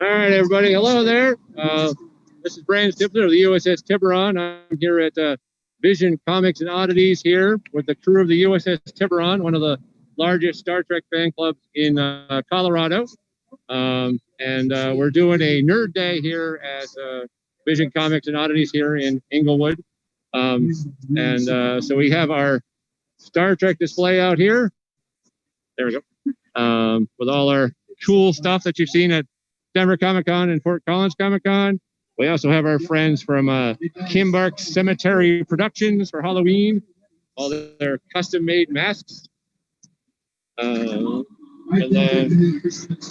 All right, everybody. Hello there. This is Brandon Stifler of the USS Tiburon. I'm here at Vision Comics and Oddities here with the crew of the USS Tiburon, one of the largest Star Trek fan clubs in Colorado. We're doing a nerd day here at Vision Comics and Oddities here in Inglewood. So we have our Star Trek display out here. There we go. With all our cool stuff that you've seen at Denver Comic Con and Fort Collins Comic Con. We also have our friends from Kimbark Cemetery Productions for Halloween, all their custom-made masks. And then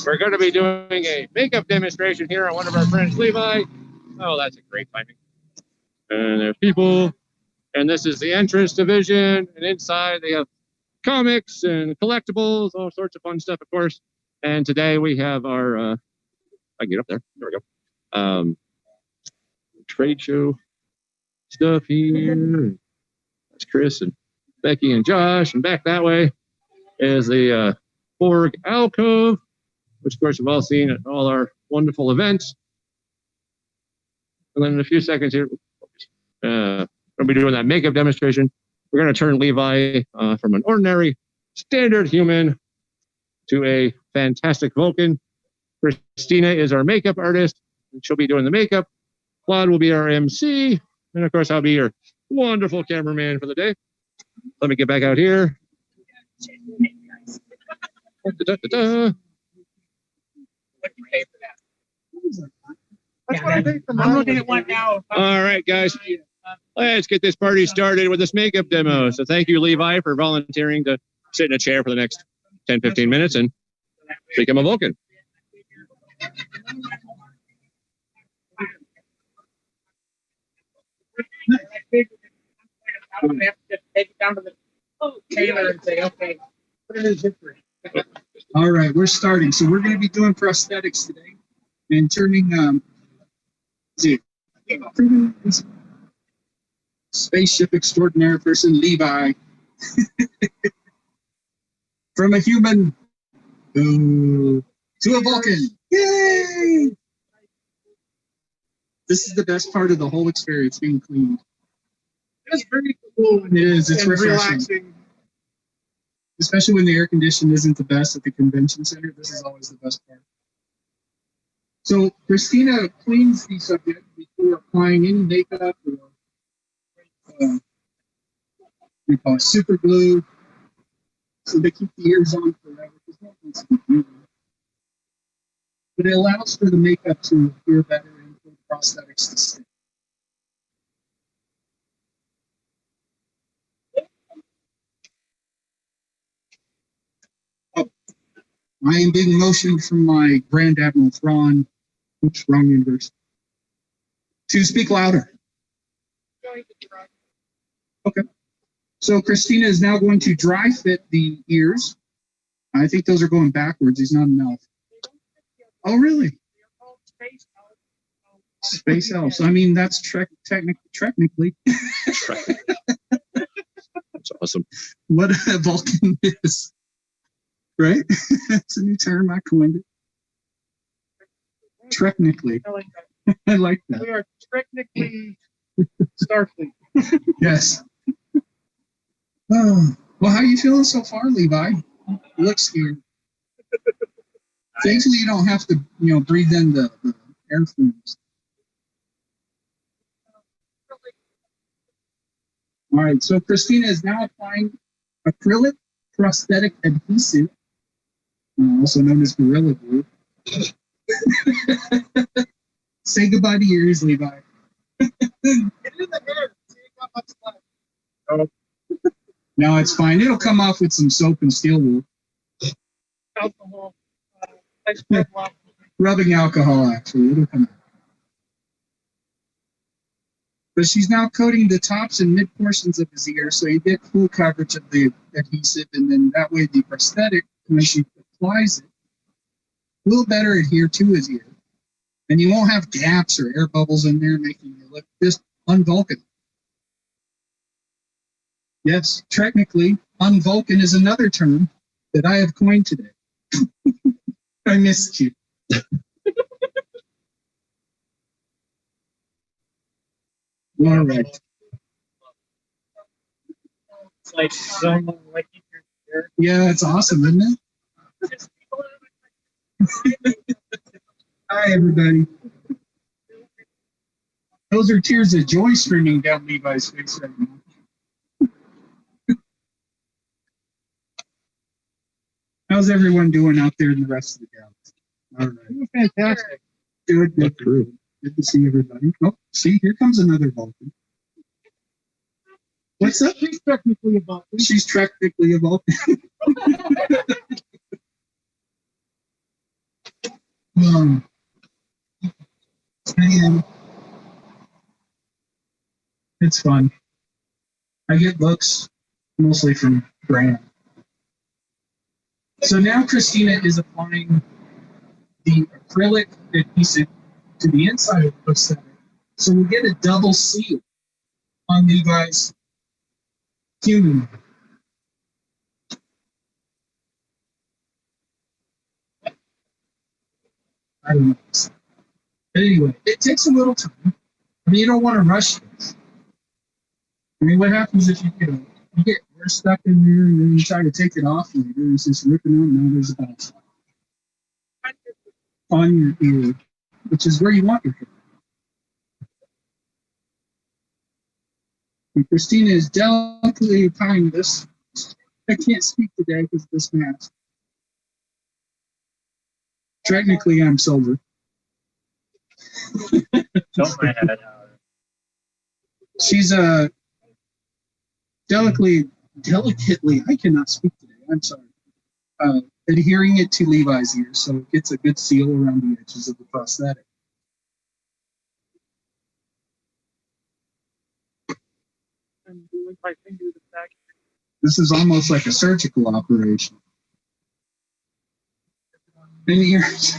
we're going to be doing a makeup demonstration here on one of our friends, Levi. Oh, that's a great timing. And there's people, and this is the entrance division, and inside they have comics and collectibles, all sorts of fun stuff, of course. And today we have our I can get up there. There we go. Trade show stuff here. That's Chris and Becky and Josh. And back that way is the Borg alcove, which of course you've all seen at all our wonderful events. And then in a few seconds here, we'll be doing that makeup demonstration. We're going to turn Levi from an ordinary standard human to a fantastic Vulcan. Christina is our makeup artist, and she'll be doing the makeup. Claude will be our MC, and of course, I'll be your wonderful cameraman for the day. Let me get back out here. I'm looking at one now. All right, guys. Let's get this party started with this makeup demo. So thank you, Levi, for volunteering to sit in a chair for the next 10, 15 minutes and become a Vulcan. All right, we're starting. So we're going to be doing prosthetics today and turning spaceship extraordinary person Levi from a human to a Vulcan. Yay! This is the best part of the whole experience, being cleaned. It's very cool. It is. It's refreshing. Relaxing. Especially when the air conditioning isn't the best at the convention center. This is always the best part. So Christina cleans the subject before applying any makeup or we call it super glue, so they keep the ears on forever. But it allows for the makeup to appear better and for the prosthetics to stay. Oh, I am being motioned from my Grand Admiral Thrawn, oops, wrong universe, to speak louder. Okay. So Christina is now going to dry fit the ears. I think those are going backwards. He's not an elf. Oh, really? Space elves. I mean, that's technically. That's awesome. What a Vulcan is. Right? That's a new term. I coined it. Technically. I like that. I like that. We are technically Starfleet. Yes. Oh, well, how are you feeling so far, Levi? You look scared. Thankfully, you don't have to, breathe in the air fumes. All right, so Christina is now applying acrylic prosthetic adhesive, also known as Gorilla Glue. Say goodbye to your ears, Levi. Get it in the hair. See, you got much left. Oh. No, it's fine. It'll come off with some soap and steel wool. Alcohol. Rubbing alcohol, actually. It'll come out. But she's now coating the tops and mid portions of his ear, so you get full coverage of the adhesive, and then that way the prosthetic, when she applies it, will better adhere to his ear. And you won't have gaps or air bubbles in there making you look just un-Vulcan. Yes, technically, un-Vulcan is another term that I have coined today. I missed you. All right. It's like someone like your Yeah, it's awesome, isn't it? Hi, everybody. Those are tears of joy streaming down Levi's face right now. How's everyone doing out there in the rest of the galaxy? All right. fantastic. Good, good, good. Good to see everybody. Oh, see, here comes another Vulcan. What's up? She's technically a Vulcan. She's technically a Vulcan. Man, it's fun. I get books mostly from Graham. So now Christina is applying the acrylic adhesive to the inside of the prosthetic. So we get a double seal on Levi's human. I don't know. But anyway, it takes a little time. I mean, you don't want to rush this. I mean, what happens if you get you're stuck in there and then you try to take it off later and it's just ripping out and now there's a bounce on your ear, which is where you want your hair. And Christina is delicately applying this. I can't speak today because of this mask. Technically, I'm sober. Don't my head out. She's delicately, I cannot speak today. I'm sorry. Adhering it to Levi's ear so it gets a good seal around the edges of the prosthetic. I'm doing my finger to the back. This is almost like a surgical operation. And ears.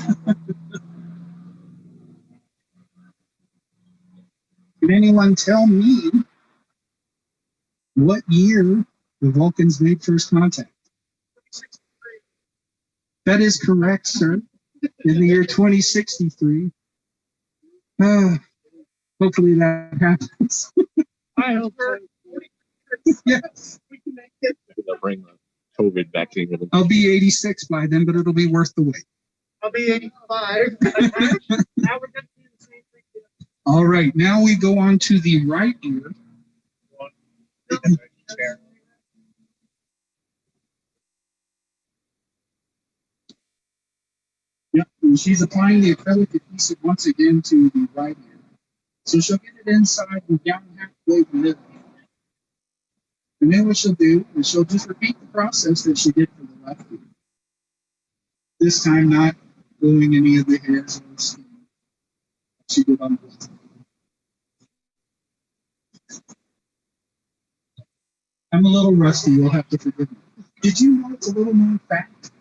Can anyone tell me what year the Vulcans made first contact? That is correct, sir. In the year 2063. Hopefully that happens. I hope so. Yes. We can make it. They'll bring the COVID vaccine with them. I'll be 86 by then, but it'll be worth the wait. I'll be 85. Now we're going to do the same thing. All right, now we go on to the right ear. Yep, and she's applying the acrylic adhesive once again to the right ear. So she'll get it inside and down halfway the middle. And then what she'll do is she'll just repeat the process that she did for the left ear. This time not gluing any of the hairs or skin she did on the left. I'm a little rusty, you'll have to forgive me. Did you know it's a little known fact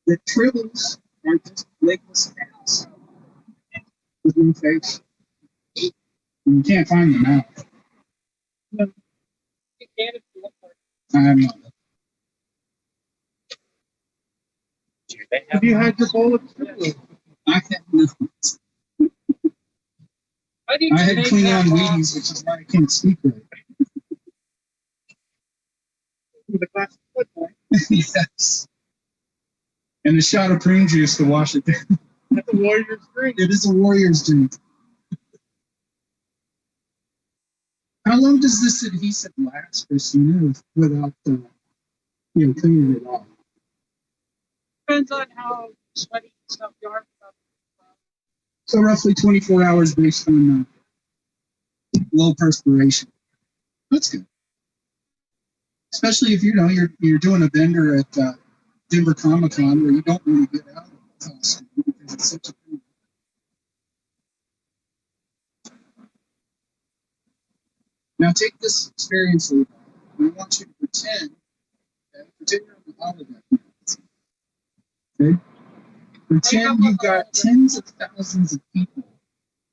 that tribbles are just legless cats with no face? And you can't find them out. You can't if you look like I'm not. Have you had your bowl of I have no. I I had clean on Wheaties, which is why I can't speak right. with a glass of football. Yes. And a shot of prune juice to wash it down. That's a Warriors drink. It is a Warriors drink. How long does this adhesive last, Christina, without cleaning it off? Depends on how sweaty stuff you are. So roughly 24 hours based on low perspiration. That's good. Especially if you're doing a vendor at Denver Comic Con where you don't really get out of the costume because it's such a pain. Now take this experience, Levi, and I want you to pretend you're on the holodeck. Okay? Pretend you've got tens of thousands of people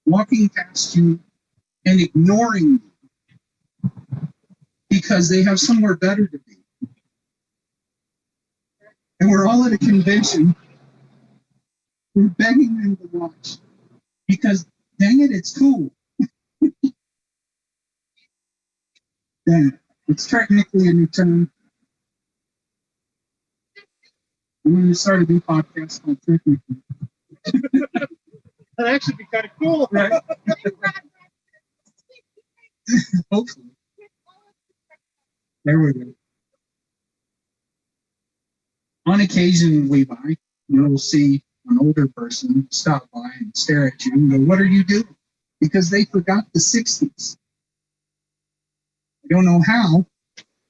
walking past you and ignoring you because they have somewhere better to be. And we're all at a convention. We're begging them to watch because, dang it, it's cool. then it's technically a new term. I'm going to start a new podcast called Technically. That'd actually be kind of cool. Right? Hopefully. There we go. On occasion, Levi, you'll see an older person stop by and stare at you and go, "What are you doing?" Because they forgot the 60s. I don't know how,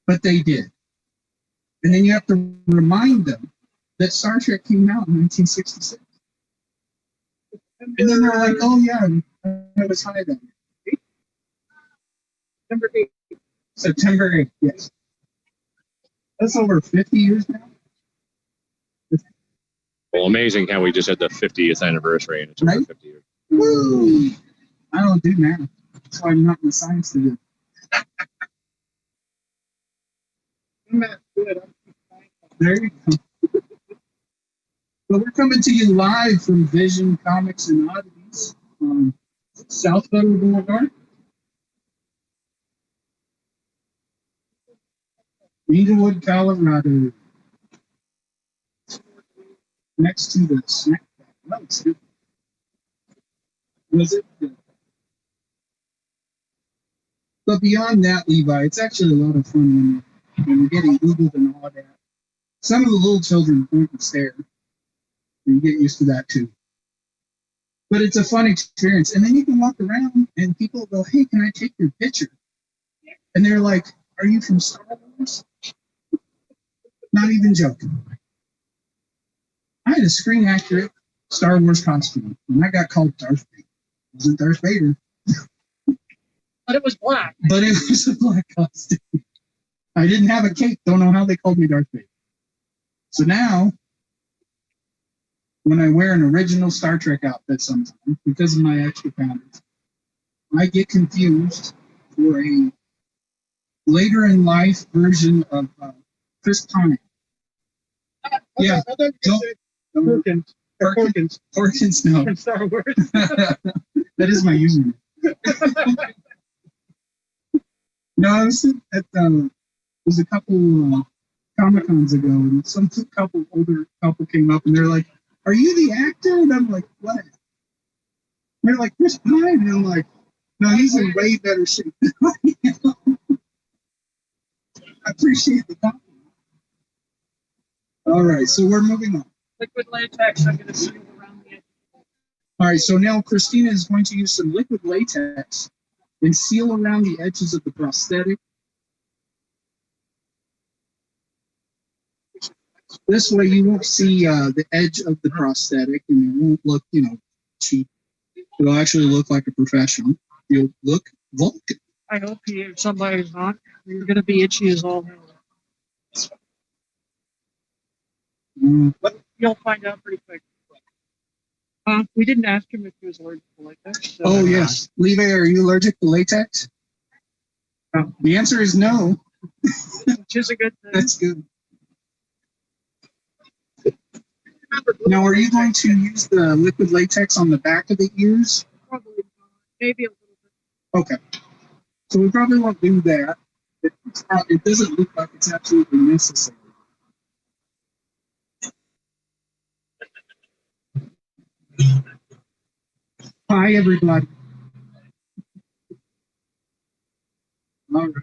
but they did. And then you have to remind them that Star Trek came out in 1966. And then they're like, "Oh yeah, I was high then." Number 8. September 8th, yes. That's over 50 years now. Well, amazing how we just had the 50th anniversary and it's over Right? 50 years. Woo! I don't do math. That's why I'm not in the science division. I'm not good. There you go. But we're coming to you live from Vision Comics and Oddities on South Federal Boulevard. Inglewood, Colorado. Next to the snack bar. No, it's good. Was it good? But beyond that, Levi, it's actually a lot of fun when you're getting Googled and all that. Some of the little children point and stare. And you get used to that too. But it's a fun experience. And then you can walk around and people go, "Hey, can I take your picture?" And they're like, "Are you from Star Wars?" Not even joking. I had a screen accurate Star Wars costume, and I got called Darth Vader. It wasn't Darth Vader, But it was black. but it was a black costume. I didn't have a cape. Don't know how they called me Darth Vader. So now, when I wear an original Star Trek outfit sometimes, because of my extra poundage, I get confused for a later in life version of Chris Pine. Yeah. I thought you said Perkins. Or Perkins. Perkins, no. From Star Wars. That is my username. No, I was at was a couple Comic-Cons ago, and some older couple came up, and they're like, "Are you the actor?" And I'm like, "What?" And they're like, "Chris Pine," and I'm like, "No, he's in way better shape than I am." I appreciate the compliment. All right, so we're moving on. Liquid latex, I'm going to seal around the edge. All right, so now Christina is going to use some liquid latex and seal around the edges of the prosthetic. This way you won't see the edge of the prosthetic and it won't look, cheap. It'll actually look like a professional. You'll look Vulcan. I hope somebody's not. You're going to be itchy as all hell. But you'll find out pretty quick. We didn't ask him if he was allergic to latex. So Oh, yes. Levi, are you allergic to latex? The answer is no. which is a good thing. That's good. Now, are you going to use the liquid latex on the back of the ears? Probably not. Maybe a little bit. Okay. So we probably won't do that. It doesn't look like it's absolutely necessary. Hi, everybody. All right.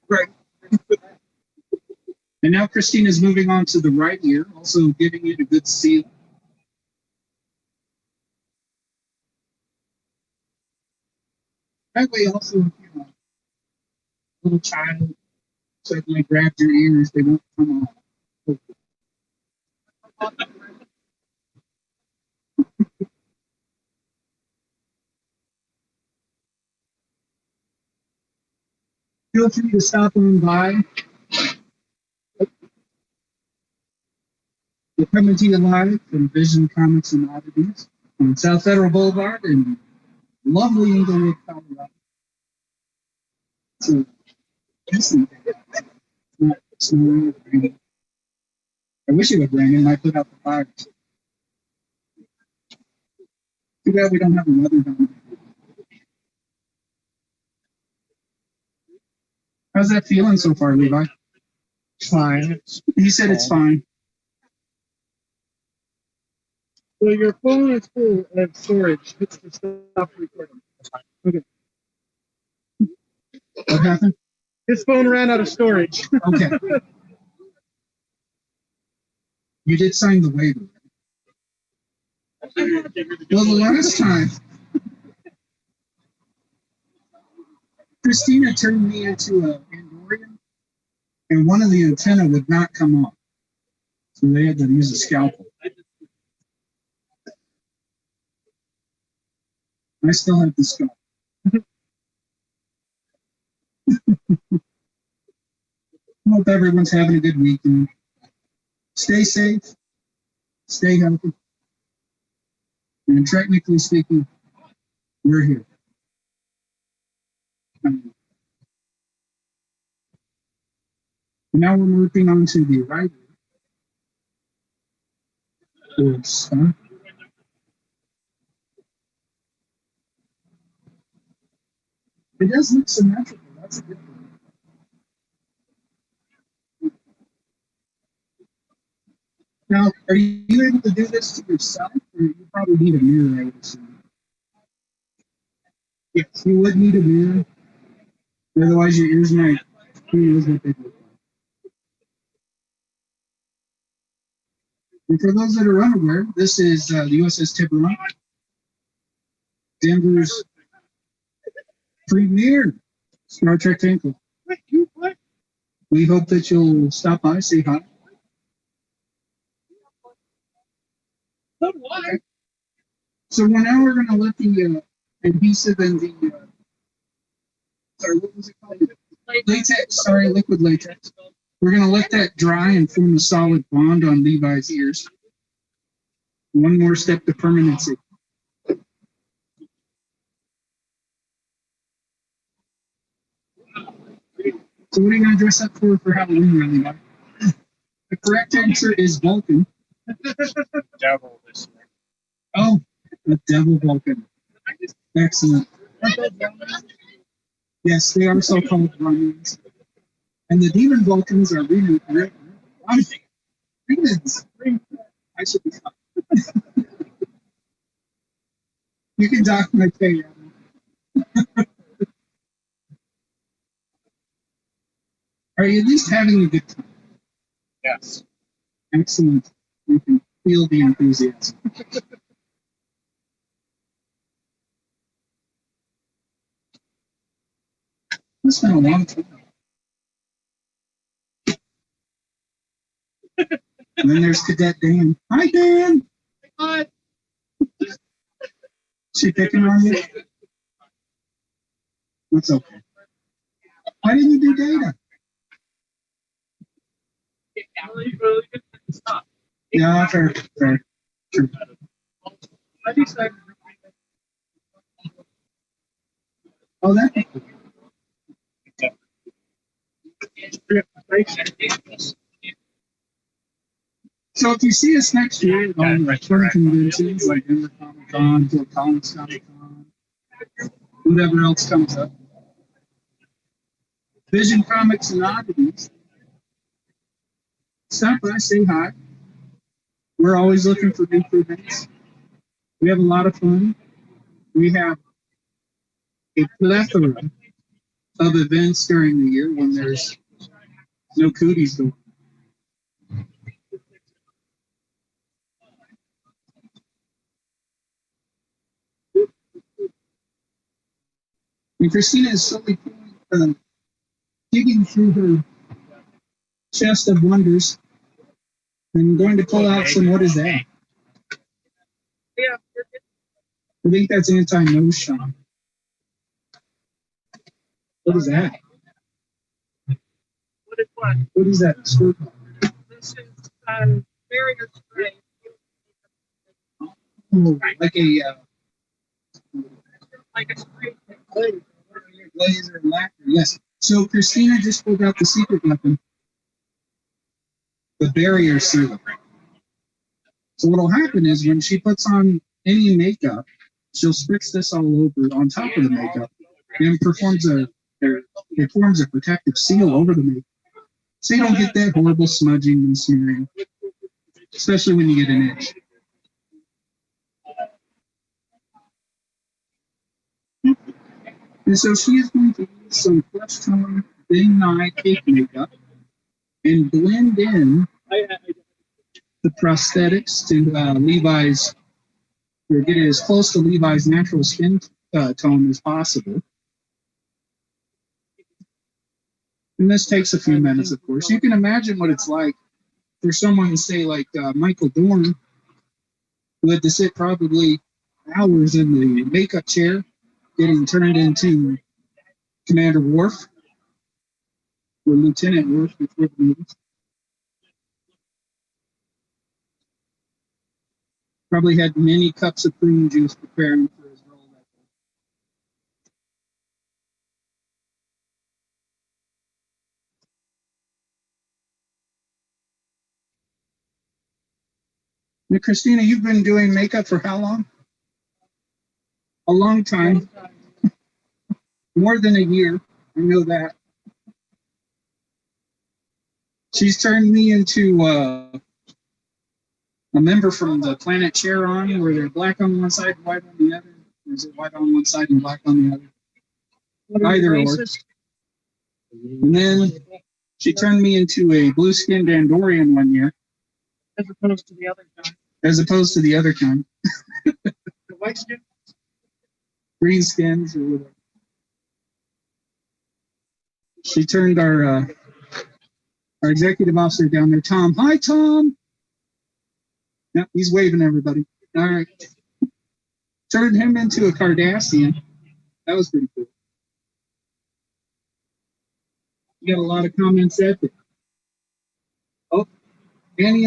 Right. And now Christina's moving on to the right ear, also giving it a good seal. That way also, little child suddenly grabs your ears, they won't come off. Feel free to stop on by. We're coming to you live from Vision Comics and Oddities on South Federal Boulevard in lovely Inglewood, Colorado. So, decent day. It's not snowing or raining. I wish it would rain and I put out the fires. Too bad we don't have a weather dome. How's that feeling so far, Levi? Fine. You said it's fine. So your phone is full of storage. It's to stop recording. Okay. What happened? His phone ran out of storage. Okay. You did sign the waiver. Well, the last time, Christina turned me into a Andorian, and one of the antenna would not come off. So they had to use a scalpel. I still have the scope. Hope everyone's having a good weekend. Stay safe, stay healthy, and technically speaking, we're here. Now we're moving on to the right. It does look symmetrical. That's a good thing. Now, are you able to do this to yourself, or you probably need a mirror, I would assume? Yes, you would need a mirror. Otherwise, your ears might. Who knows what they look like. And for those that are unaware, this is the USS Tiburon, Denver's premier Star Trek tanker. We hope that you'll stop by, say hi. Okay. So now we're going to let the adhesive and the sorry, what was it called? Latex. Sorry, liquid latex. We're going to let that dry and form a solid bond on Levi's ears. One more step to permanency. So what are you going to dress up for Halloween, Levi? The correct answer is Vulcan. Devil this year. Oh, a devil Vulcan. Excellent. Yes, they are so-called Romans. And the demon Vulcans are really demons. I should be fine. You can dock my pay. Are you at least having a good time? Yes. Excellent. You can feel the enthusiasm. It's been a long time. And then there's Cadet Dan. Hi, Dan. Hi. She picking on you? That's okay. Why didn't you do data? Yeah, fair. True. I decided. Oh, that. So if you see us next year on the tour conventions like Denver Comic Con, Fort Collins Comic Con, whatever else comes up, Vision Comics and Oddities, stop by, say hi. We're always looking for new events. We have a lot of fun. We have a plethora of events during the year when there's no cooties going. And Christina is slowly digging through her chest of wonders and going to pull out some, what is that? Yeah. I think that's anti-nose shot. What is that? What is what? What is that? Squirt? This is barrier spray. Oh, like a Like a spray. laser lacquer. Yes. So Christina just pulled out the secret weapon, the barrier sealer. So what'll happen is when she puts on any makeup, she'll spritz this all over on top of the makeup and it forms a protective seal over the makeup. So you don't get that horrible smudging and smearing, especially when you get an itch. And so she is going to use some flesh tone thin eye cake makeup and blend in the prosthetics to Levi's, or get it as close to Levi's natural skin tone as possible. And this takes a few minutes, of course. You can imagine what it's like for someone, say, like Michael Dorn, who had to sit probably hours in the makeup chair getting turned into Commander Worf or Lieutenant Worf before the movie. Probably had many cups of prune juice preparing for his role that day. Now, Christina, you've been doing makeup for how long? A long time. More than a year. I know that. She's turned me into a member from the planet Charon, where they're black on one side and white on the other. Or is it white on one side and black on the other? Either or. And then she turned me into a blue-skinned Andorian one year. As opposed to the other kind. As opposed to the other kind. The white skin? Green skins or whatever. She turned our executive officer down there, Tom. Hi, Tom. Yep, he's waving everybody. All right. Turned him into a Cardassian. That was pretty cool. You got a lot of comments there. Oh, and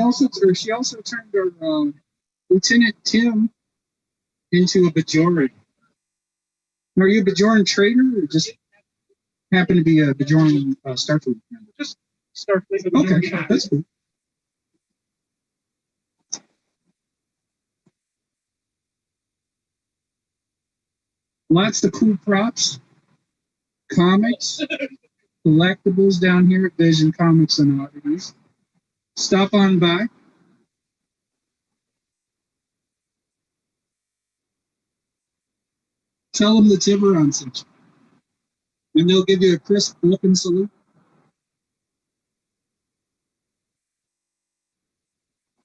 she also turned our Lieutenant Tim into a Bajoran. Are you a Bajoran trader or just happen to be a Bajoran Starfleet member? Just Starfleet. Okay, that's cool. Lots of cool props, comics, collectibles down here at Vision Comics and Oddities. Stop on by. Tell them the Tiburon sent you, and they'll give you a crisp looking salute.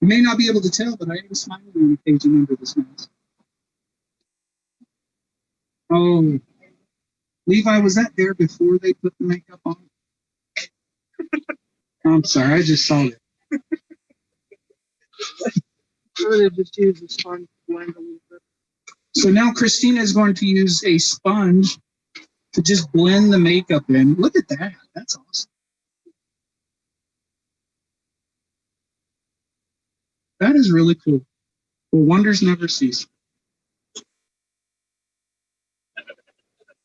You may not be able to tell, but I am smiling on occasion under this mask. Oh, Levi, was that there before they put the makeup on? I'm sorry, I just saw it. I would have just used the sponge to blend a little bit. So now Christina is going to use a sponge to just blend the makeup in. Look at that. That's awesome. That is really cool. Well, wonders never cease.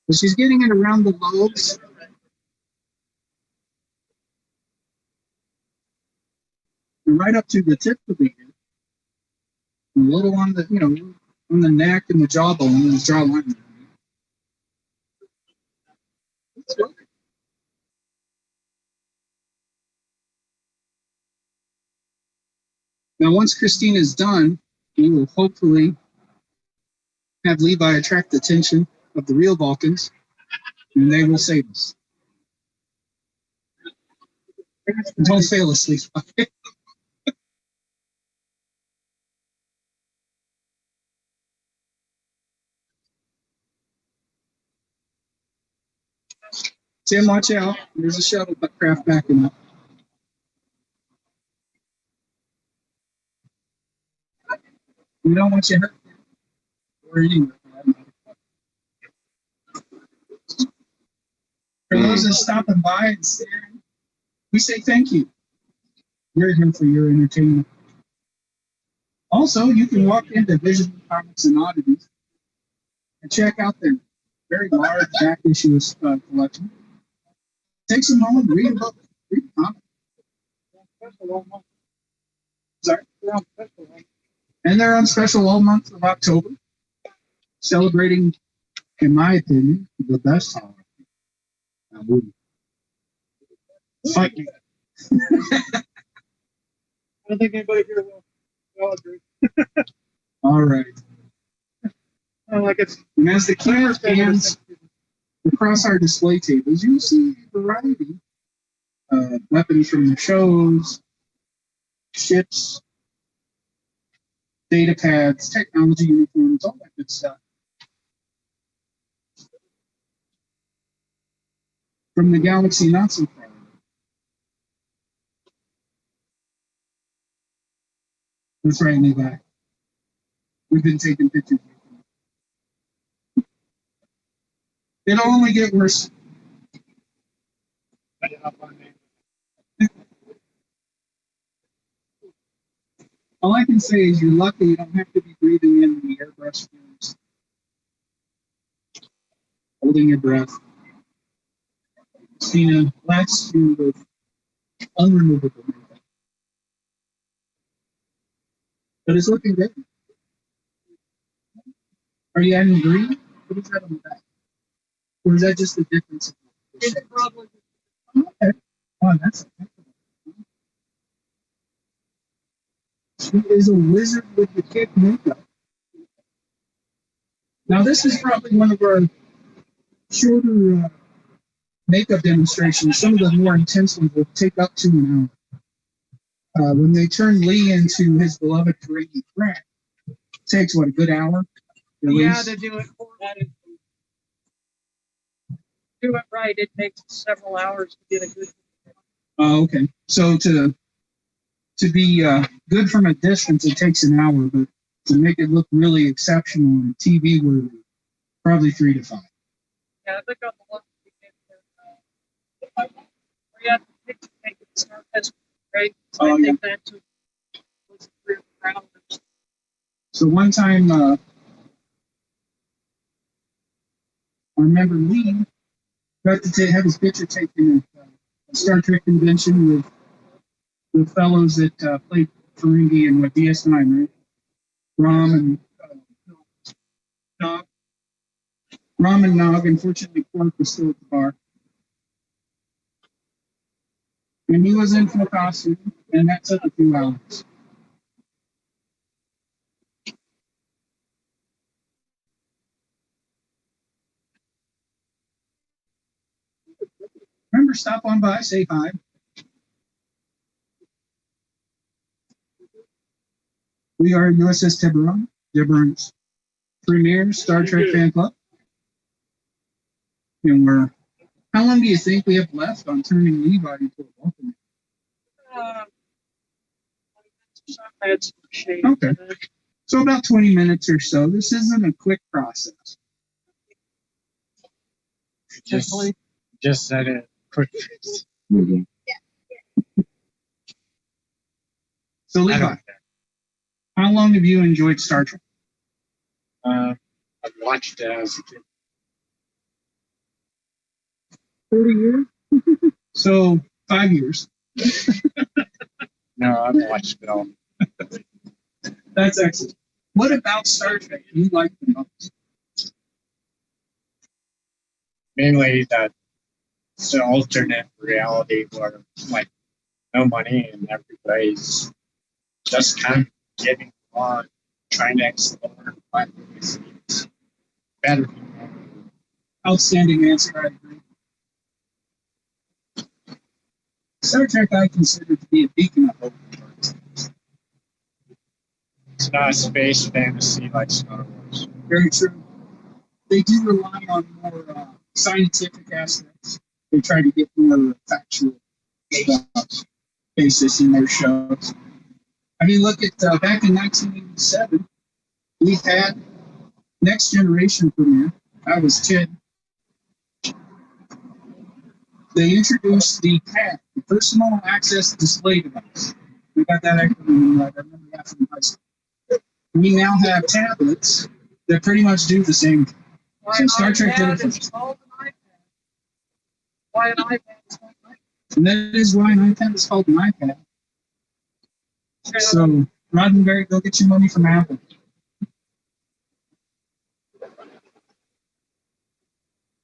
But she's getting it around the lobes. And right up to the tip of the ear. A little on the, on the neck and the jawbone and the jawline. That's good. Now, once Christina is done, we will hopefully have Levi attract the attention of the real Vulcans, and they will save us. Don't fail us, Levi. Tim, watch out. There's a shuttlecraft backing up. We don't want you hurt. Or anywhere. For those that are stopping by and staring, we say thank you. We're here for your entertainment. Also, you can walk into Vision Comics and Oddities and check out their very large back issue collection. Take some moment, read a book, read a comic. Sorry? And they're on special all month of October. celebrating, in my opinion, the best holiday. Fight me. I don't think anybody here will agree. All right. Like it's And as the camera pans across our display tables, you'll see a variety of weapons from the shows, ships, data pads, technology uniforms, all that good stuff. From the galaxy not so far. That's right, Levi. We've been taking pictures. It'll only get worse. All I can say is you're lucky you don't have to be breathing in the airbrush fumes. Holding your breath. Christina lacks you with unremovable makeup. But it's looking good. Are you adding green? What is that on the back? Or is that just the difference of the it's shades? probably Okay. Oh, that's she is a wizard with the kick makeup. Now, this is probably one of our shorter makeup demonstrations. Some of the more intense ones will take up to an hour. When they turn Lee into his beloved Ferengi Crack, it takes, what, a good hour? At yeah least? to do it for that. Do it right, it takes several hours to get a good. Oh, okay. So to be good from a distance, it takes an hour, but to make it look really exceptional and TV worthy, probably 3 to 5. Yeah, I think on the one we did, we had to make it start as great. So Oh, I think that took was 3 or 4 hours. So one time, I remember Lee got to have his picture taken at a Star Trek convention with the fellows that played Ferengi and with DS9, right? Rom and Nog. Rom and Nog. Unfortunately, Quark was still at the bar. And he was in full costume, and that took a few hours. Remember, stop on by, say hi. We are USS Tiburon, Tiburon's premier Star Trek fan club. And how long do you think we have left on turning Levi into a welcome? Had some shade Okay. in it. So about 20 minutes or so. This isn't a quick process. Just said it quick. So Levi, how long have you enjoyed Star Trek? I've watched it as a kid. 30 years? So 5 years. No, I've watched it all. That's excellent. What about Star Trek do you like the most? Mainly that it's the alternate reality where like no money and everybody's just kind of getting on, trying to explore, find ways to be better. Outstanding answer, I agree. Star Trek I consider to be a beacon of hope. It's not a space fantasy like Star Wars. Very true. They do rely on more scientific aspects. They try to get more factual stuff, basis in their shows. I mean, look at back in 1987, we had Next Generation premiere. I was 10. They introduced the PAD, the Personal Access Display Device. We got that acronym right. I remember that from high school. We now have tablets that pretty much do the same thing. So Star Trek did it first. Why an iPad is called an iPad? And that is why an iPad is called an iPad. So, Roddenberry, go get your money from Apple.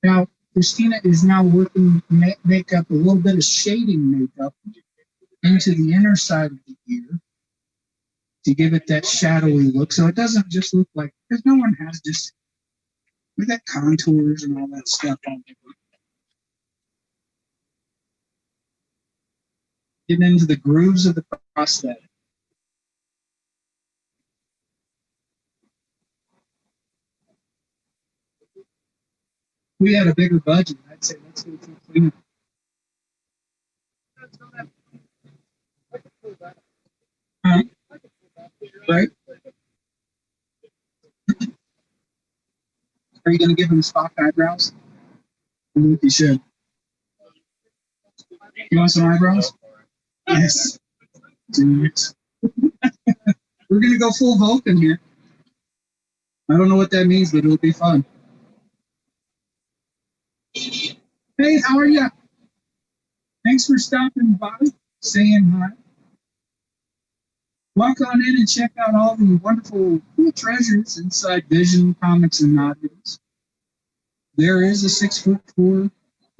Now, Christina is now working makeup, a little bit of shading makeup into the inner side of the ear to give it that shadowy look. So it doesn't just look like, because no one has just, we got contours and all that stuff on there. Getting into the grooves of the prosthetic. We had a bigger budget. I'd say let's go through cleanup. Huh? Right? Are you going to give him stock eyebrows? I think you should. You want some eyebrows? Yes. Do it. We're going to go full Vulcan here. I don't know what that means, but it'll be fun. Hey, how are you? Thanks for stopping by, saying hi. Walk on in and check out all the wonderful cool treasures inside Vision Comics and Oddities. There is a 6'4"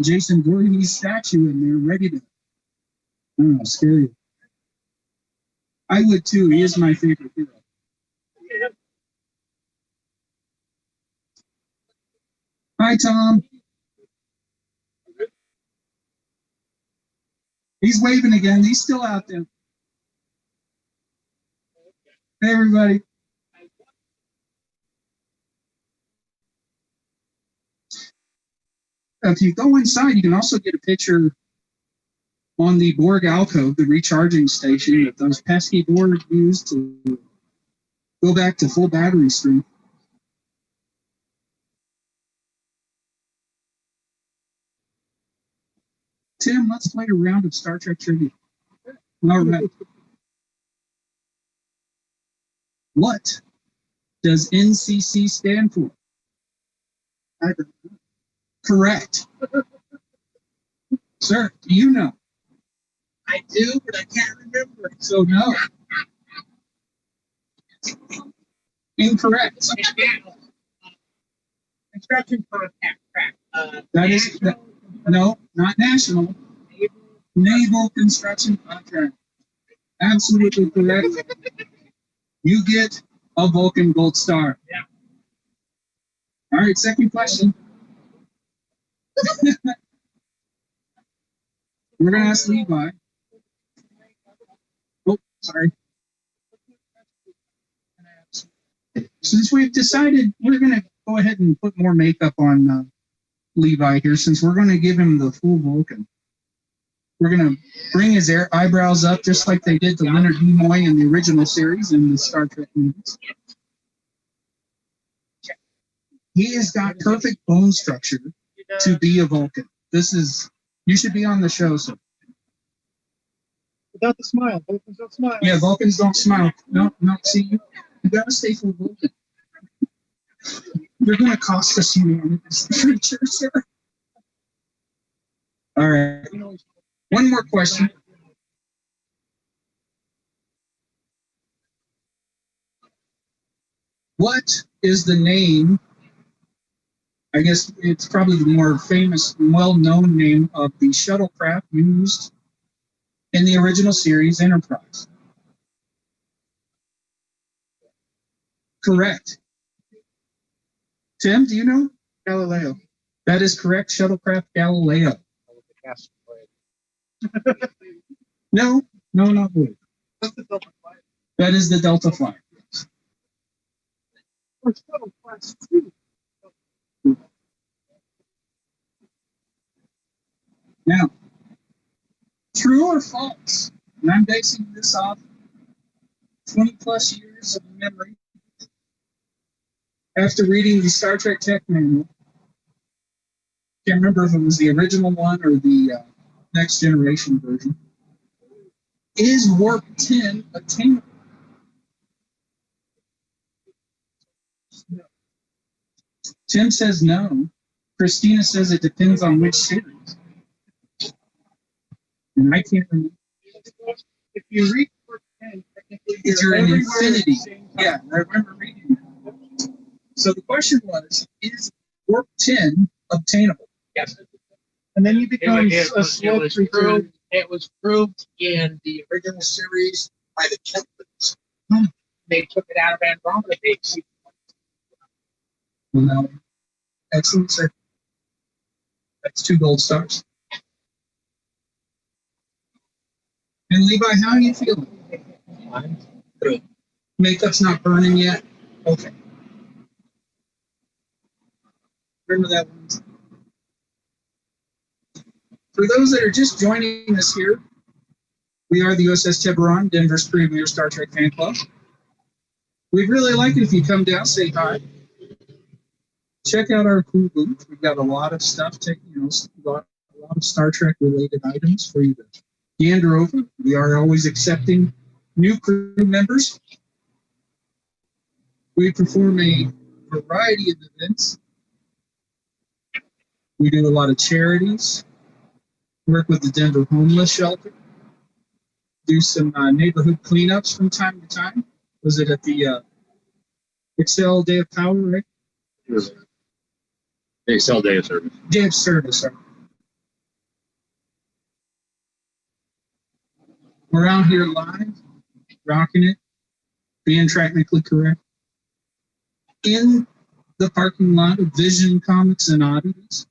Jason Voorhees statue in there ready to, I don't know, scare you. I would too. He is my favorite hero. Hi, Tom. He's waving again. He's still out there. Hey, everybody. If you go inside, you can also get a picture on the Borg alcove, the recharging station that those pesky Borg used to go back to full battery strength. Tim, let's play a round of Star Trek trivia. All right. What does NCC stand for? I don't know. Correct. Sir, do you know? I do, but I can't remember. So no. Incorrect. Construction contract. That is no, not national. Naval construction contract. Absolutely correct. You get a Vulcan Gold Star. Yeah. All right, second question. We're going to ask Levi. Oh, sorry. Since we've decided we're going to go ahead and put more makeup on Levi here, since we're going to give him the full Vulcan. We're going to bring his eyebrows up just like they did to Leonard Nimoy in the original series in the Star Trek movies. He has got perfect bone structure to be a Vulcan. This is, you should be on the show, sir. Without the smile. Vulcans don't smile. Yeah, Vulcans don't smile. No, see, you got to stay full Vulcan. You're going to cost us humanity, this creature, sir. All right. One more question. What is the name? I guess it's probably the more famous, well-known name of the shuttlecraft used in the original series Enterprise. Correct. Tim, do you know? Galileo. That is correct. Shuttlecraft Galileo. No, not blue. What's the Delta Flyer? That is the Delta Flyer. Or Shuttle Class 2. Now, true or false? And I'm basing this off 20 plus years of memory. After reading the Star Trek Tech Manual, can't remember if it was the original one or the Next Generation version. Is warp 10 attainable? Tim says no. Christina says it depends on which series. And I can't remember. If you read warp 10, technically You're in everywhere infinity. at the same time. Yeah, I remember reading that. So the question was, is warp 10 obtainable. Yes. And then you become It a slow recruit. It was proved in the original series by the Templars. They took it out of Andromeda base. Well, excellent, sir. That's 2 gold stars. And Levi, how are you feeling? Good. Makeup's not burning yet? Okay. Remember that one. For those that are just joining us here, we are the USS Tiburon, Denver's premier Star Trek fan club. We'd really like it if you come down, say hi. Check out our cool booth. We've got a lot of stuff, a lot of Star Trek related items for you to gander over. We are always accepting new crew members. We perform a variety of events. We do a lot of charities, work with the Denver Homeless Shelter, do some neighborhood cleanups from time to time. Was it at the Excel Day of Power, right? They Excel Day of Service. Day of Service, sorry. We're out here live, rocking it, being technically correct. In the parking lot of Vision Comics and Oddities.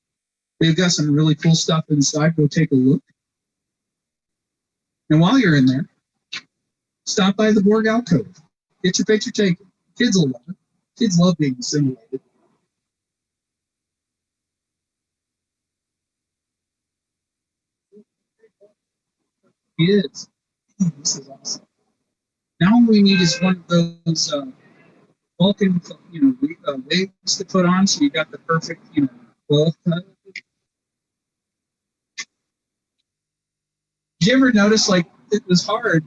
They've got some really cool stuff inside. Go take a look. And while you're in there, stop by the Borg Alcove. Get your picture taken. Kids will love it. Kids love being assimilated. It is. This is awesome. Now all we need is one of those Vulcan, wigs to put on, so you got the perfect, bowl cut. Did you ever notice, like, it was hard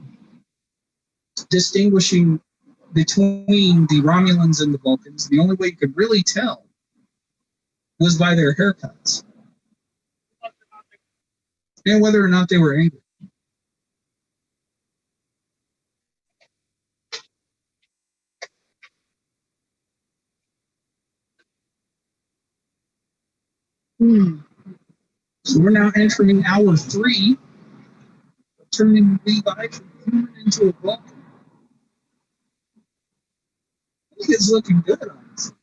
distinguishing between the Romulans and the Vulcans? The only way you could really tell was by their haircuts and whether or not they were angry. So we're now entering hour 3, turning Levi from human into a Vulcan. I think it's looking good, honestly.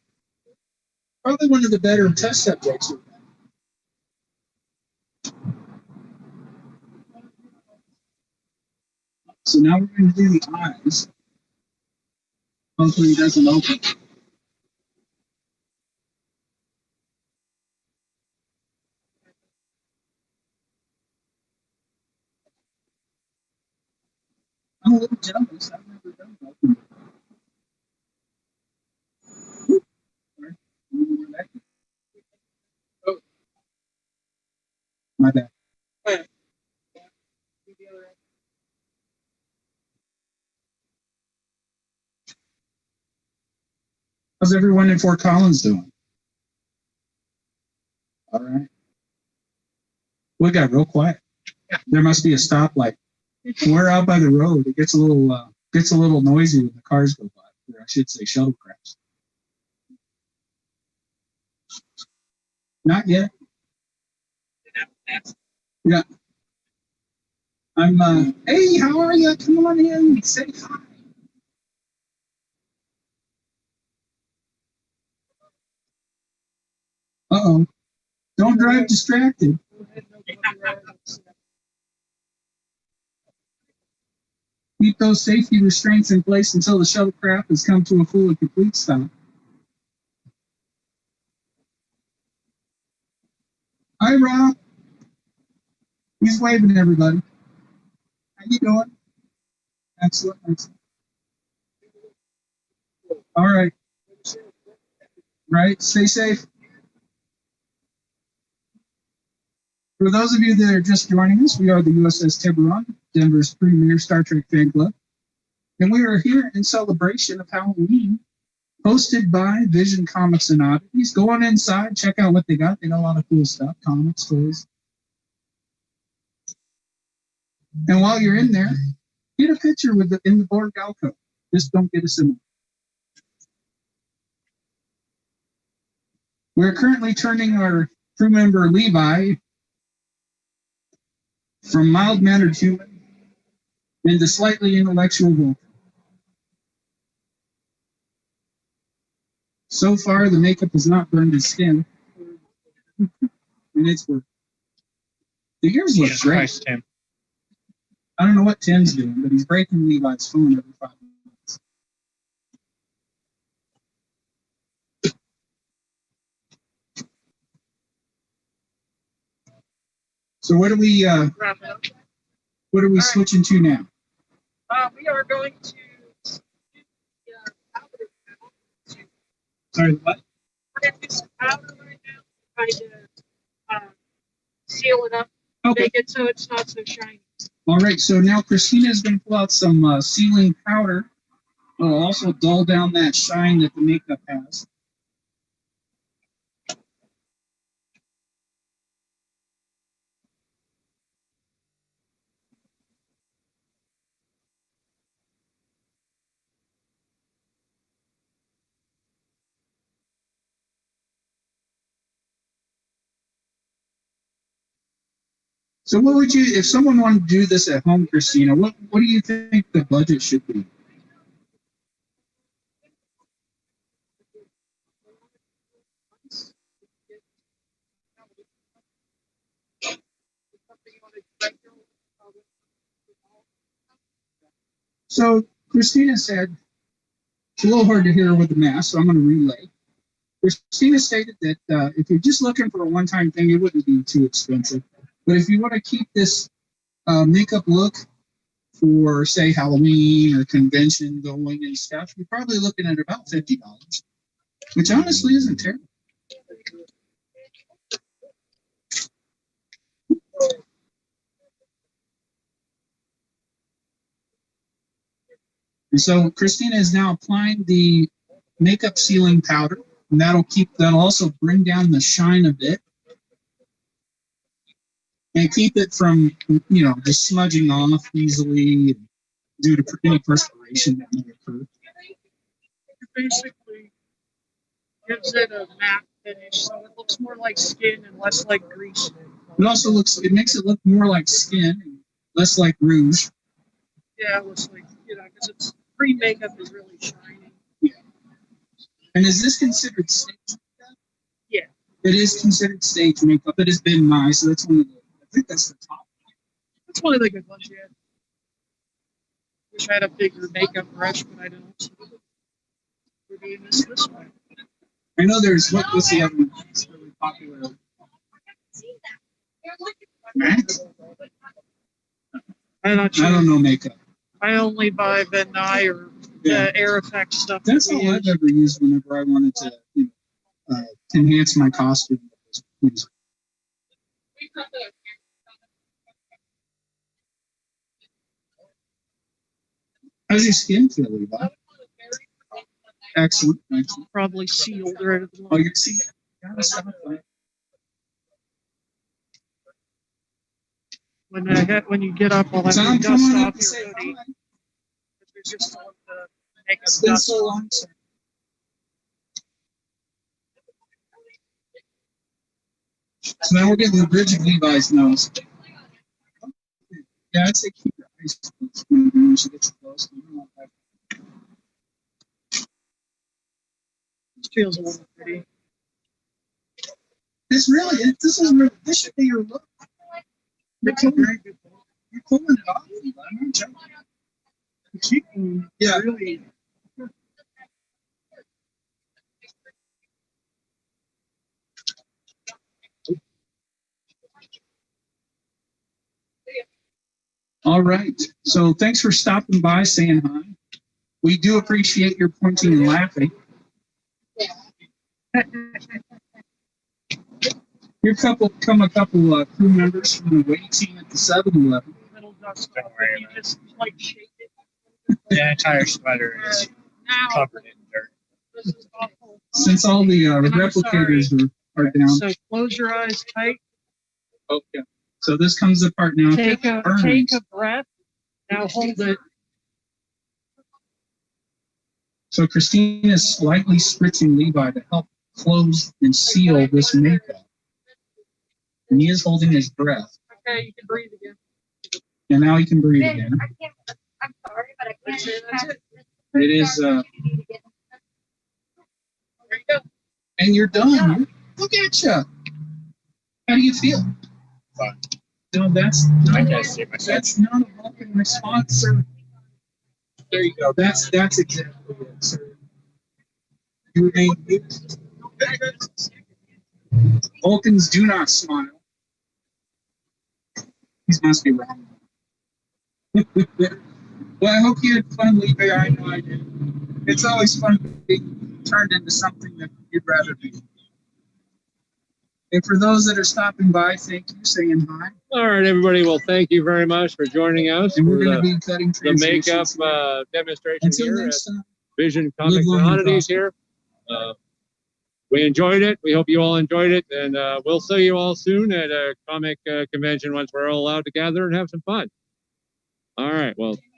Probably one of the better test subjects we've had. So now we're going to do the eyes. Hopefully it doesn't open. I'm a little jealous. I've never done Vulcan before. Oh, my bad. How's everyone in Fort Collins doing? All right. We got real quiet. There must be a stoplight. We're out by the road. It gets a little noisy when the cars go by. Or I should say shuttlecrafts. Not yet. Yeah. I'm hey, how are you? Come on in. Say hi. Uh-oh. Don't drive distracted. Keep those safety restraints in place until the shuttlecraft has come to a full and complete stop. Hi, Rob. He's waving at everybody. How you doing? Excellent, excellent. All right. Right, stay safe. For those of you that are just joining us, we are the USS Tiburon, Denver's premier Star Trek fan club. And we are here in celebration of Halloween, hosted by Vision Comics and Oddities. Go on inside, check out what they got. They got a lot of cool stuff, comics, toys. And while you're in there, get a picture in the Borg alcove. Just don't get a similar. We're currently turning our crew member Levi from mild-mannered human into slightly intellectual wolf. So far, the makeup has not burned his skin, and it's working. The ears look Jesus great. Christ, Tim. I don't know what Tim's doing, but he's breaking Levi's phone every 5 minutes. So what are we Wrap it up. switching to now? We are going to Sorry, what? we're going to do some powder right now, kind of seal it up, Okay. make it so it's not so shiny. All right. So now Christina is going to pull out some sealing powder. It'll also dull down that shine that the makeup has. So what would you, if someone wanted to do this at home, Christina, what do you think the budget should be? So Christina said, it's a little hard to hear with the mask, so I'm going to relay. Christina stated that if you're just looking for a one-time thing, it wouldn't be too expensive. But if you want to keep this makeup look for, say, Halloween or convention going and stuff, you're probably looking at about $50, which honestly isn't terrible. And so Christina is now applying the makeup sealing powder, and that'll also bring down the shine a bit and keep it from, just smudging off easily due to any perspiration that may occur. It basically gives it a matte finish, so it looks more like skin and less like grease. It makes it look more like skin and less like rouge. Yeah, it looks like, because it's pre-makeup is really shiny. Yeah. And is this considered stage makeup? Yeah. It is considered stage makeup. It has been nice, so that's one of the, I think that's the top. That's one of the good ones, yeah. Wish I had a bigger makeup brush, but I don't. We're doing this way. I know there's, what's the other one that's really popular? Matte? I'm not sure. I don't know makeup. I only buy Van Nye or Air Effect stuff. That's all I've ever used whenever I wanted to enhance my costume. How's your skin feel, Levi? Excellent. Probably sealed right at the Oh, moment. you see, gotta stop that. When you get up, I'll have So to I'm dust coming up off to your say hoodie. hi. There's just all the makeup It's been dust. so long. Sir. So now we're getting the bridge of Levi's nose. Yeah, I'd say keep your eyes closed when she gets close. You don't want that. It feels a little pretty. This should be your look. You're pulling it off, Levi. I'm not joking. The cheekbone, Yeah. really. All right. So thanks for stopping by, saying hi. We do appreciate your pointing and laughing. Here come a couple crew members from the away team at the 7-Eleven. Little dust Don't off. worry You about just like shake it. The entire sweater is Now, covered in dirt. this is awful. Since all the And I'm replicators are down. So close your eyes tight. Okay. So this comes apart now. Take a breath. Now hold it. So Christina is slightly spritzing Levi to help close and seal this makeup. And he is holding his breath. Okay, you can breathe again. And now he can breathe again. I'm sorry, but I That's can't. it. That's it. It is, There you go. and you're done. Look at you. How do you feel? Fine. No, that's I not, can't see myself. that's not a Vulcan response, sir. There you go. That's exactly it, sir. You remain mute. Vulcans do not smile. These must be wrong. Well, I hope you had fun, Lee. I know I did. It's always fun being turned into something that you'd rather be. And for those that are stopping by, thank you, saying hi. All right, everybody. Well, thank you very much for joining us And for we're going to the, be cutting the makeup translations. demonstration Until here at next time. Vision Comics Live and long and Oddities prosper. here. We enjoyed it. We hope you all enjoyed it. And we'll see you all soon at a comic convention once we're all allowed to gather and have some fun. All right. Well,